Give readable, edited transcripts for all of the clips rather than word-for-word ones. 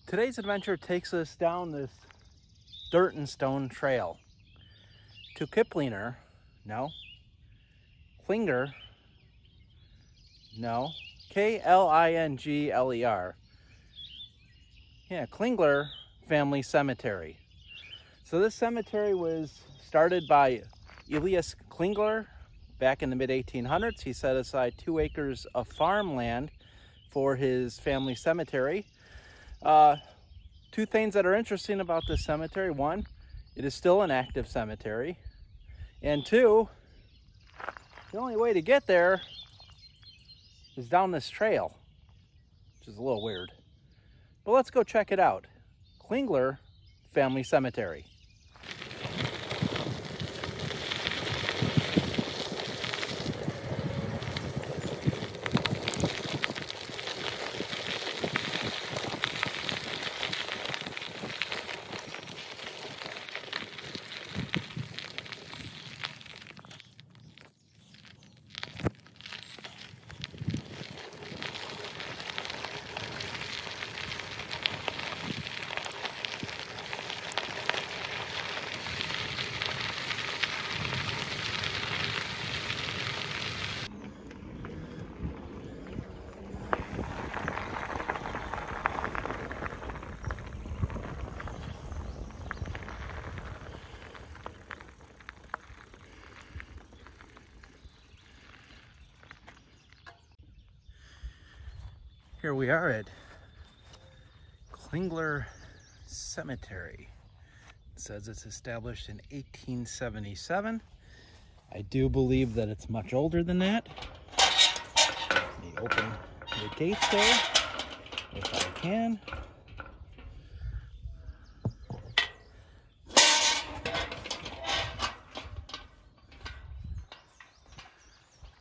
Today's adventure takes us down this dirt and stone trail to Klingler, Klingler, yeah, Klingler Family Cemetery. So this cemetery was started by Elias Klingler back in the mid-1800s. He set aside 2 acres of farmland for his family cemetery. 2 things that are interesting about this cemetery. 1, it is still an active cemetery. And 2, the only way to get there is down this trail, which is a little weird. But let's go check it out. Klingler Family Cemetery. Here we are at Klingler Cemetery. It says it's established in 1877. I do believe that it's much older than that. Let me open the gates there if I can.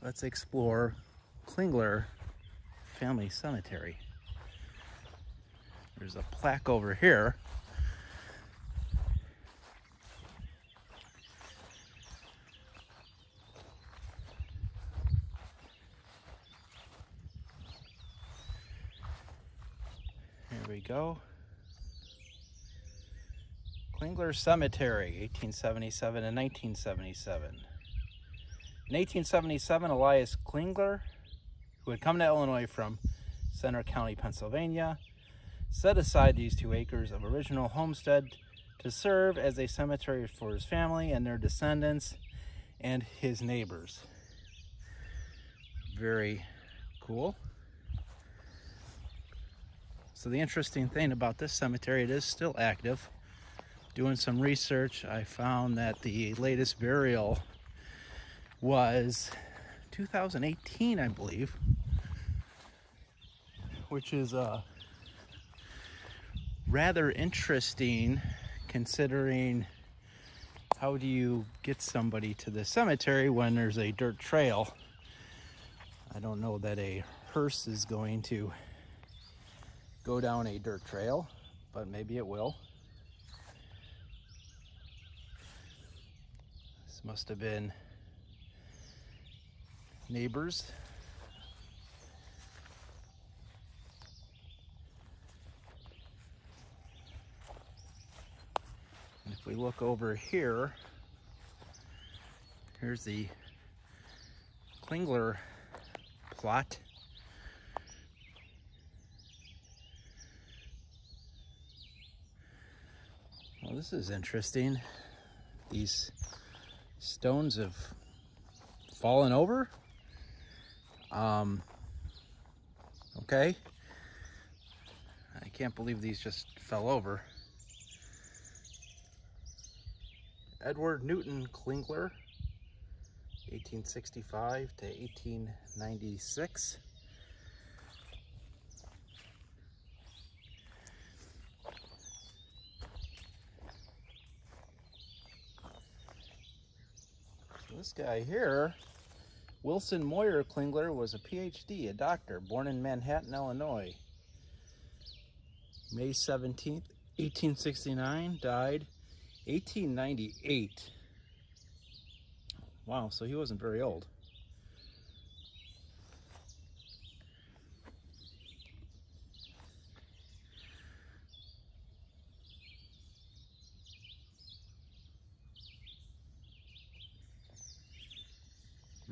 Let's explore Klingler Family Cemetery. There's a plaque over here. Here we go. Klingler Cemetery, 1877 and 1977. In 1877, Elias Klingler, who had come to Illinois from Center County, Pennsylvania, set aside these 2 acres of original homestead to serve as a cemetery for his family and their descendants and his neighbors. Very cool. So the interesting thing about this cemetery, it is still active. Doing some research, I found that the latest burial was 2018, I believe, which is rather interesting considering how do you get somebody to the cemetery when there's a dirt trail. I don't know that a hearse is going to go down a dirt trail, but maybe it will. This must have been neighbors. And if we look over here, here's the Klingler plot. Well, this is interesting. These stones have fallen over. Okay. I can't believe these just fell over. Edward Newton Klingler, 1865 to 1896. So this guy here, Wilson Moyer Klingler, was a PhD, a doctor, born in Manhattan, Illinois. May 17th, 1869, died 1898. Wow, so he wasn't very old.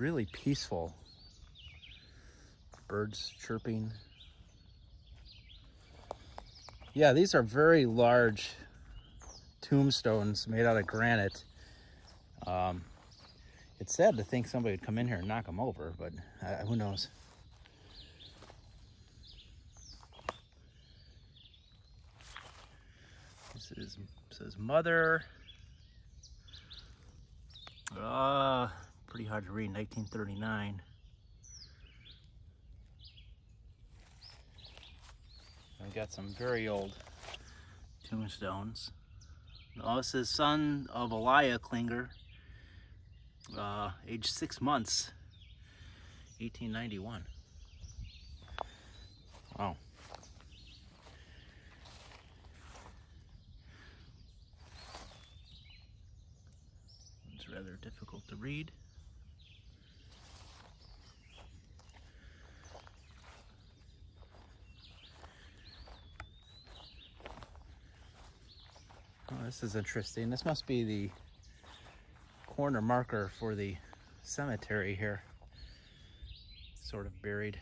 really peaceful. Birds chirping. Yeah, these are very large tombstones made out of granite. It's sad to think somebody would come in here and knock them over, but who knows? This says mother. Pretty hard to read, 1939. I've got some very old tombstones. Oh, this is son of Elias Klingler, age 6 months, 1891. Wow. It's rather difficult to read. Oh, this is interesting. This must be the corner marker for the cemetery here. Sort of buried.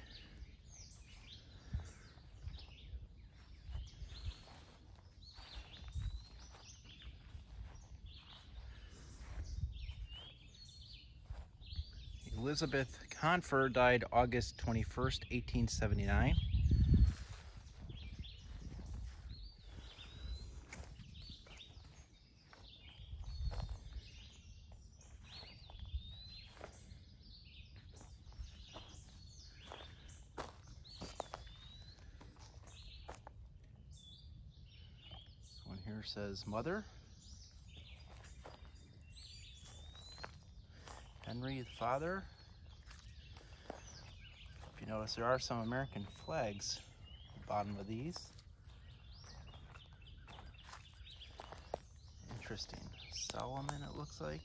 Elizabeth Confer died August 21st, 1879. This one here says mother. Henry, the father. If you notice, there are some American flags at the bottom of these. Interesting. Solomon, it looks like.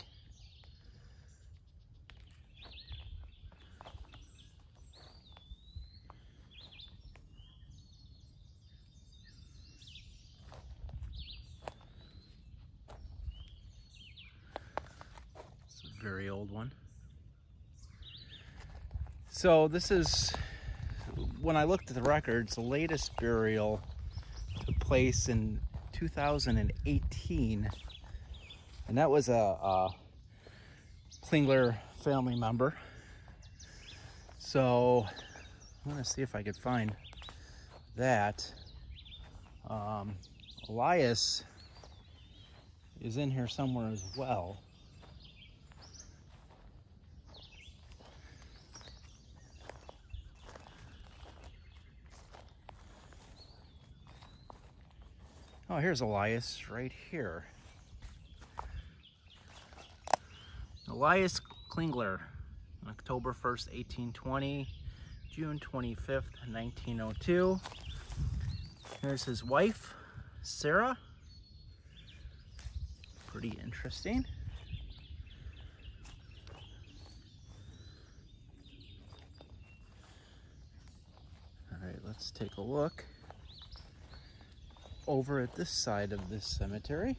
It's a very old one. So this is, when I looked at the records, the latest burial took place in 2018, and that was a Klingler family member. So I'm gonna see if I could find that. Elias is in here somewhere as well. Oh, here's Elias right here. Elias Klingler, October 1st, 1820, June 25th, 1902. Here's his wife, Sarah. Pretty interesting. All right, let's take a look over at this side of this cemetery.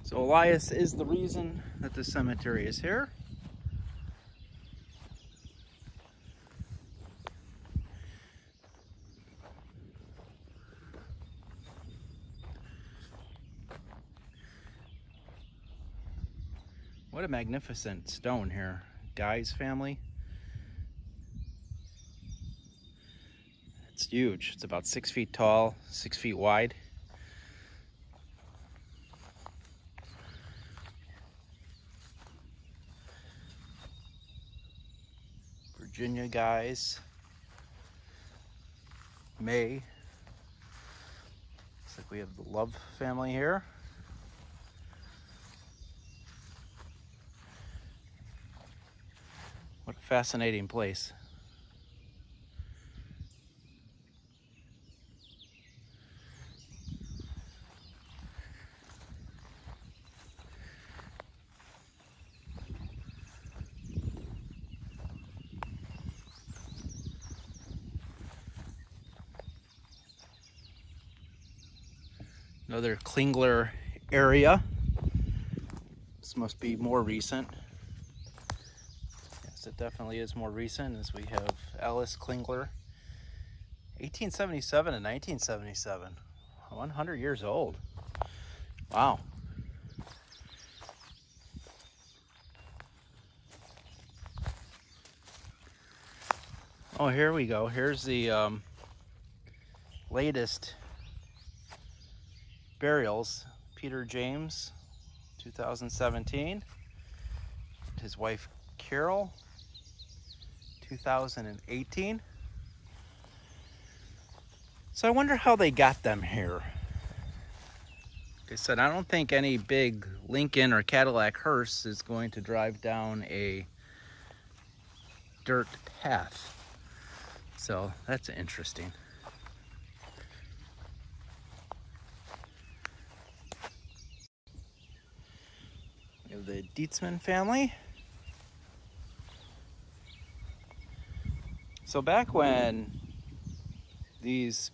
So Elias is the reason that the cemetery is here. What a magnificent stone here. Guy's family. It's huge. It's about 6 feet tall, 6 feet wide. Virginia guys. May. Looks like we have the Love family here. What a fascinating place. Another Klingler area. This must be more recent. Yes, it definitely is more recent, as we have Elias Klingler, 1877 and 1977. 100 years old. Wow. Oh, here we go. Here's the latest burials. Peter James, 2017. His wife Carol, 2018. So I wonder how they got them here. Like I said, I don't think any big Lincoln or Cadillac hearse is going to drive down a dirt path. So that's interesting. We have the Dietzman family. So back when these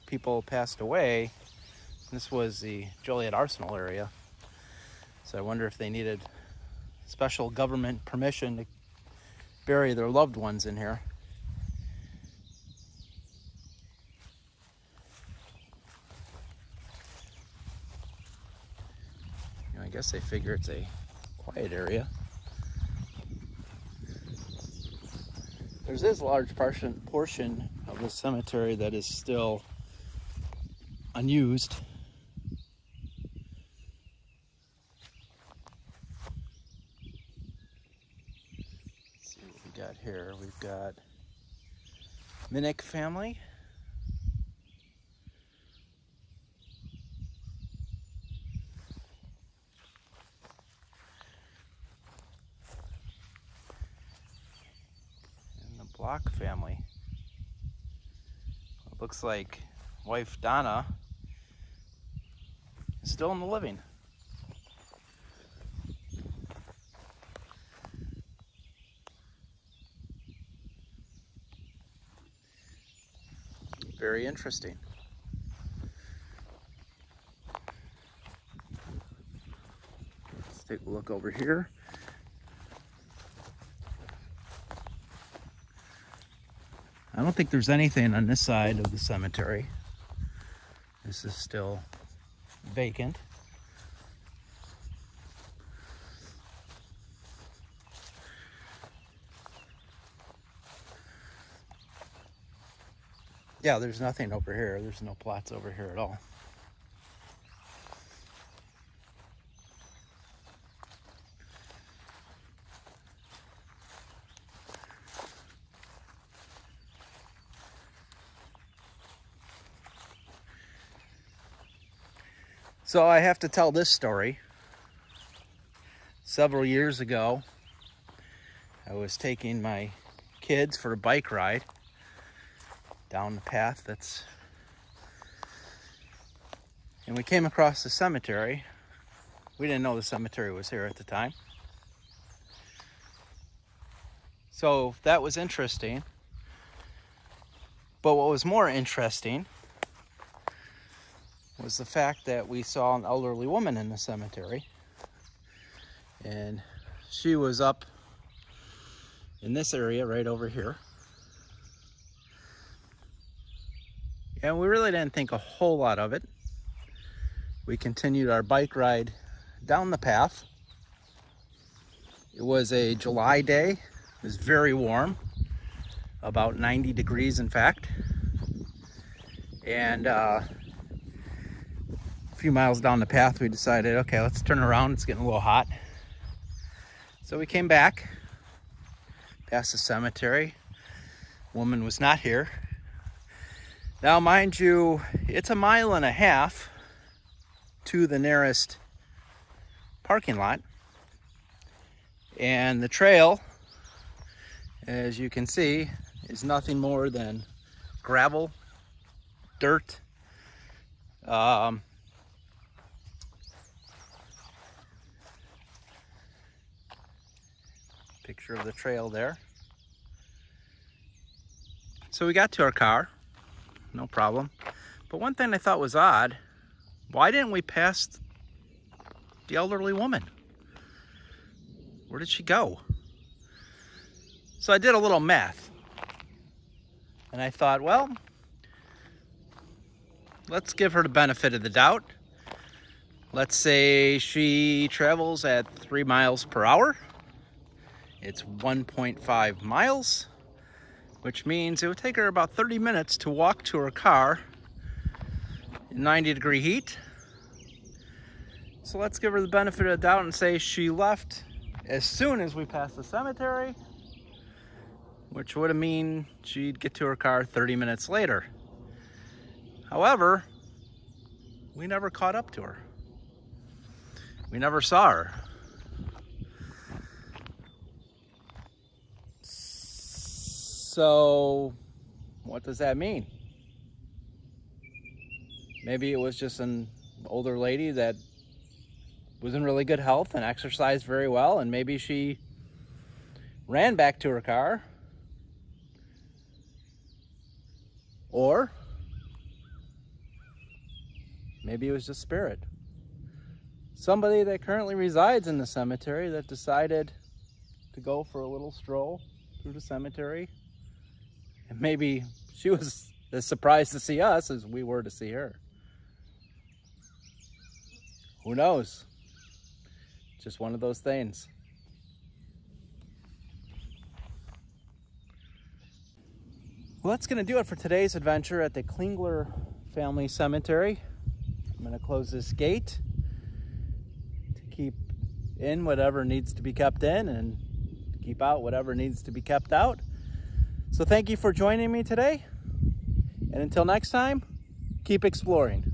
people passed away, this was the Joliet Arsenal area. So I wonder if they needed special government permission to bury their loved ones in here. I guess they figure it's a quiet area. There's this large portion of the cemetery that is still unused. Let's see what we got here. We've got Minnick family. Block family. It looks like wife Donna is still in the living. Very interesting. Let's take a look over here. I don't think there's anything on this side of the cemetery. This is still vacant. Yeah, there's nothing over here. There's no plots over here at all. So I have to tell this story. Several years ago, I was taking my kids for a bike ride down the path and we came across the cemetery. We didn't know the cemetery was here at the time. So that was interesting. But what was more interesting was the fact that we saw an elderly woman in the cemetery, and she was up in this area right over here. And we really didn't think a whole lot of it. We continued our bike ride down the path. It was a July day. It was very warm, about 90 degrees in fact. And a few miles down the path, we decided, okay, let's turn around. It's getting a little hot. So we came back past the cemetery. Woman was not here. Now, mind you, it's 1.5 miles to the nearest parking lot. And the trail, as you can see, is nothing more than gravel, dirt, picture of the trail there. So we got to our car, no problem. But one thing I thought was odd, why didn't we pass the elderly woman? Where did she go? So I did a little math. And I thought, well, let's give her the benefit of the doubt. Let's say she travels at 3 miles per hour. It's 1.5 miles, which means it would take her about 30 minutes to walk to her car in 90-degree heat. So let's give her the benefit of the doubt and say she left as soon as we passed the cemetery, which would mean she'd get to her car 30 minutes later. However, we never caught up to her. We never saw her. So, what does that mean? Maybe it was just an older lady that was in really good health and exercised very well, and maybe she ran back to her car. Or maybe it was just spirit. Somebody that currently resides in the cemetery that decided to go for a little stroll through the cemetery. And maybe she was as surprised to see us as we were to see her. Who knows? Just one of those things. Well, that's going to do it for today's adventure at the Klingler family cemetery. I'm going to close this gate to keep in whatever needs to be kept in and keep out whatever needs to be kept out. So thank you for joining me today. And until next time, keep exploring.